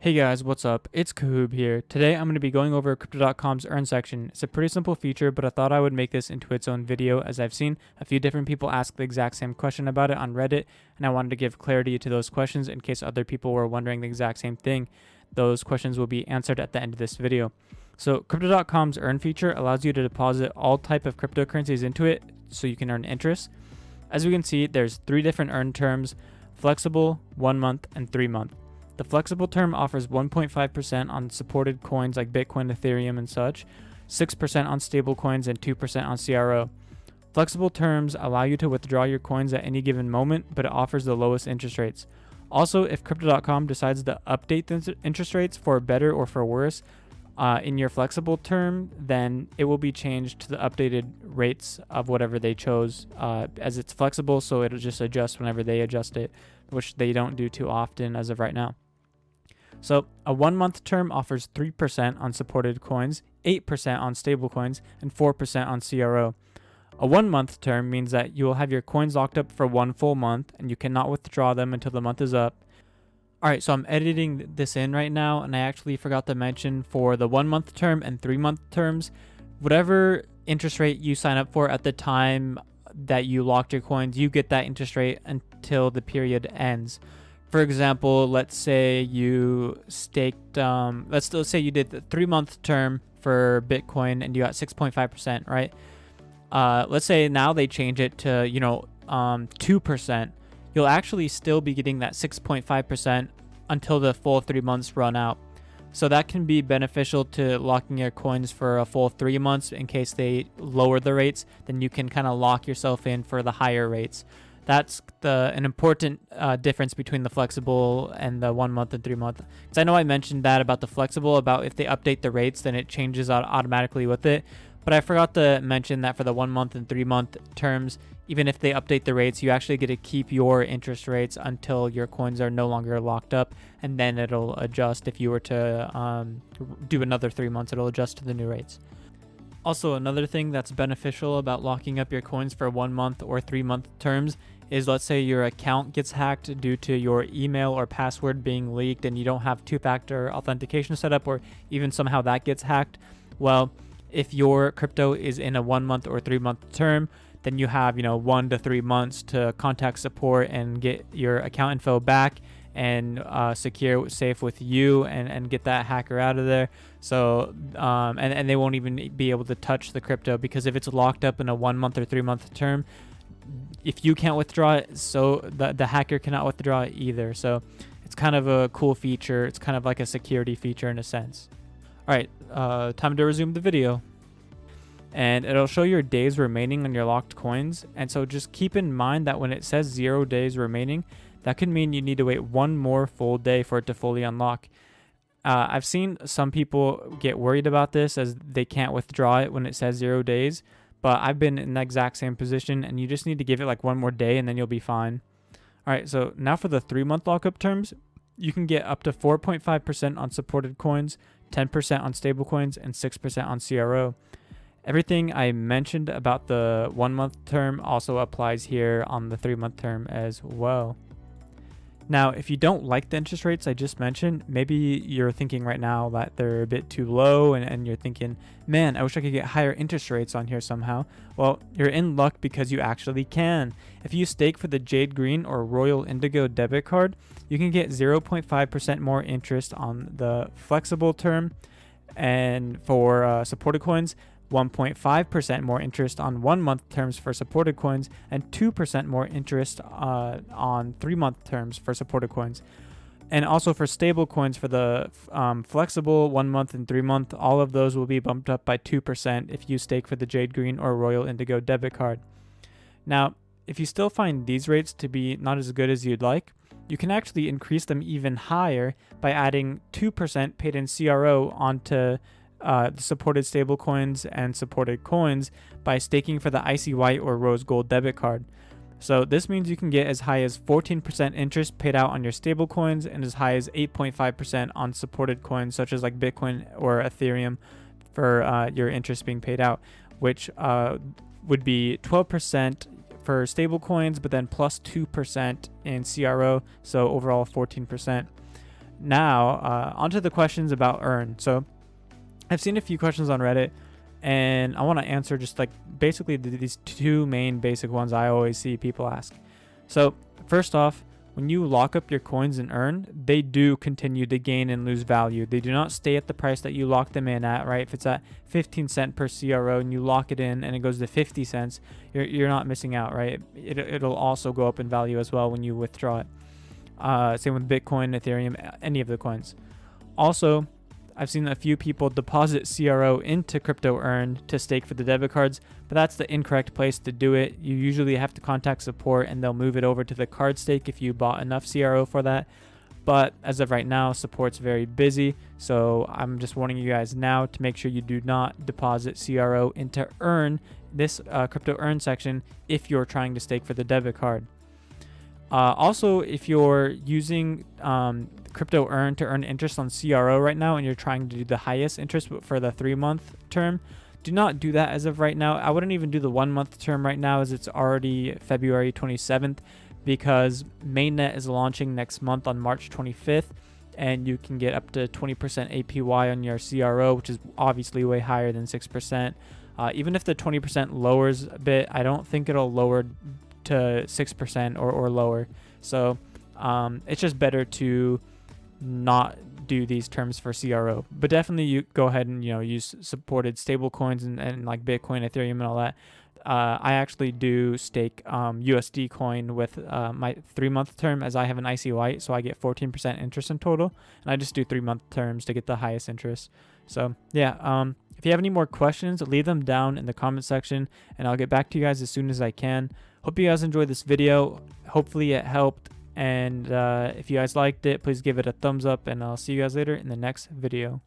Hey guys, what's up? It's Kahoob here. Today I'm going to be going over Crypto.com's earn section. It's a pretty simple feature, but I thought I would make this into its own video as I've seen a few different people ask the exact same question about it on Reddit, and I wanted to give clarity to those questions in case other people were wondering the exact same thing. Those questions will be answered at the end of this video. So Crypto.com's earn feature allows you to deposit all type of cryptocurrencies into it so you can earn interest. As we can see, there's 3 different earn terms: flexible, 1 month, and 3 month. The flexible term offers 1.5% on supported coins like Bitcoin, Ethereum, and such, 6% on stable coins, and 2% on CRO. Flexible terms allow you to withdraw your coins at any given moment, but it offers the lowest interest rates. Also, if Crypto.com decides to update the interest rates for better or for worse in your flexible term, then it will be changed to the updated rates of whatever they chose, as it's flexible, so it'll just adjust whenever they adjust it, which they don't do too often as of right now. So a 1 month term offers 3% on supported coins, 8% on stable coins, and 4% on CRO. A 1 month term means that you will have your coins locked up for 1 full month and you cannot withdraw them until the month is up. Alright, so I'm editing this in right now, and I actually forgot to mention for the 1 month term and 3 month terms, whatever interest rate you sign up for at the time that you locked your coins, you get that interest rate until the period ends. For example, let's say you staked, let's say you did the 3 month term for Bitcoin and you got 6.5%, right? Let's say now they change it to, 2%. You'll actually still be getting that 6.5% until the full 3 months run out. So that can be beneficial to locking your coins for a full 3 months in case they lower the rates. Then you can kind of lock yourself in for the higher rates. That's an important difference between the flexible and the 1 month and 3 month. Because I know I mentioned that about the flexible, about if they update the rates, then it changes out automatically with it. But I forgot to mention that for the 1 month and 3 month terms, even if they update the rates, you actually get to keep your interest rates until your coins are no longer locked up, and then it'll adjust. If you were to do another 3 months, it'll adjust to the new rates. Also, another thing that's beneficial about locking up your coins for 1 month or 3 month terms is, let's say your account gets hacked due to your email or password being leaked and you don't have 2-factor authentication set up, or even somehow that gets hacked. Well, if your crypto is in a 1 month or 3 month term, then you have 1 to 3 months to contact support and get your account info back and secure safe with you and get that hacker out of there. So and they won't even be able to touch the crypto, because if it's locked up in a 1 month or 3 month term, if you can't withdraw it, so the hacker cannot withdraw it either. So it's kind of a cool feature. It's kind of like a security feature in a sense. All right, time to resume the video. And it'll show your days remaining on your locked coins. And so just keep in mind that when it says 0 days remaining, that could mean you need to wait 1 more full day for it to fully unlock. I've seen some people get worried about this as they can't withdraw it when it says 0 days. But I've been in the exact same position, and you just need to give it like 1 more day and then you'll be fine. All right, so now for the 3 month lockup terms, you can get up to 4.5% on supported coins, 10% on stable coins, and 6% on CRO. Everything I mentioned about the 1 month term also applies here on the 3 month term as well. Now, if you don't like the interest rates I just mentioned, maybe you're thinking right now that they're a bit too low, and you're thinking, man, I wish I could get higher interest rates on here somehow. Well, you're in luck because you actually can. If you stake for the Jade Green or Royal Indigo debit card, you can get 0.5% more interest on the flexible term, and for supported coins, 1.5% more interest on 1 month terms for supported coins, and 2% more interest on 3 month terms for supported coins. And also for stable coins, for the flexible 1 month and 3 month, all of those will be bumped up by 2% if you stake for the Jade Green or Royal Indigo debit card. Now, if you still find these rates to be not as good as you'd like, you can actually increase them even higher by adding 2% paid in CRO onto the supported stable coins and supported coins by staking for the Icy White or Rose Gold debit card. So this means you can get as high as 14% interest paid out on your stable coins, and as high as 8.5% on supported coins such as like Bitcoin or Ethereum for your interest being paid out, which would be 12% for stable coins, but then plus 2% in CRO, so overall 14%. Now, onto the questions about earn. So I've seen a few questions on Reddit, and I want to answer just like basically these two main basic ones I always see people ask. So first off, when you lock up your coins and earn, they do continue to gain and lose value. They do not stay at the price that you lock them in at, right? If it's at 15 cents per CRO and you lock it in and it goes to 50 cents, you're not missing out, right? It'll also go up in value as well when you withdraw it. Same with Bitcoin, Ethereum, any of the coins. Also, I've seen a few people deposit CRO into crypto earn to stake for the debit cards, but that's the incorrect place to do it. You usually have to contact support and they'll move it over to the card stake if you bought enough CRO for that. But as of right now, support's very busy, so I'm just warning you guys now to make sure you do not deposit CRO into earn, this crypto earn section, if you're trying to stake for the debit card. Also, if you're using crypto earn to earn interest on CRO right now and you're trying to do the highest interest for the 3-month term, do not do that as of right now. I wouldn't even do the 1-month term right now, as it's already February 27th, because mainnet is launching next month on March 25th, and you can get up to 20% APY on your CRO, which is obviously way higher than 6%. Even if the 20% lowers a bit, I don't think it'll lower to 6% or lower. So it's just better to not do these terms for CRO, but definitely you go ahead and use supported stable coins and like Bitcoin, Ethereum, and all that. I actually do stake USD coin with my 3-month term, as I have an icy white, so I get 14% interest in total, and I just do 3-month terms to get the highest interest. So yeah, if you have any more questions, leave them down in the comment section and I'll get back to you guys as soon as I can. Hope you guys enjoyed this video. Hopefully it helped, and if you guys liked it, please give it a thumbs up, and I'll see you guys later in the next video.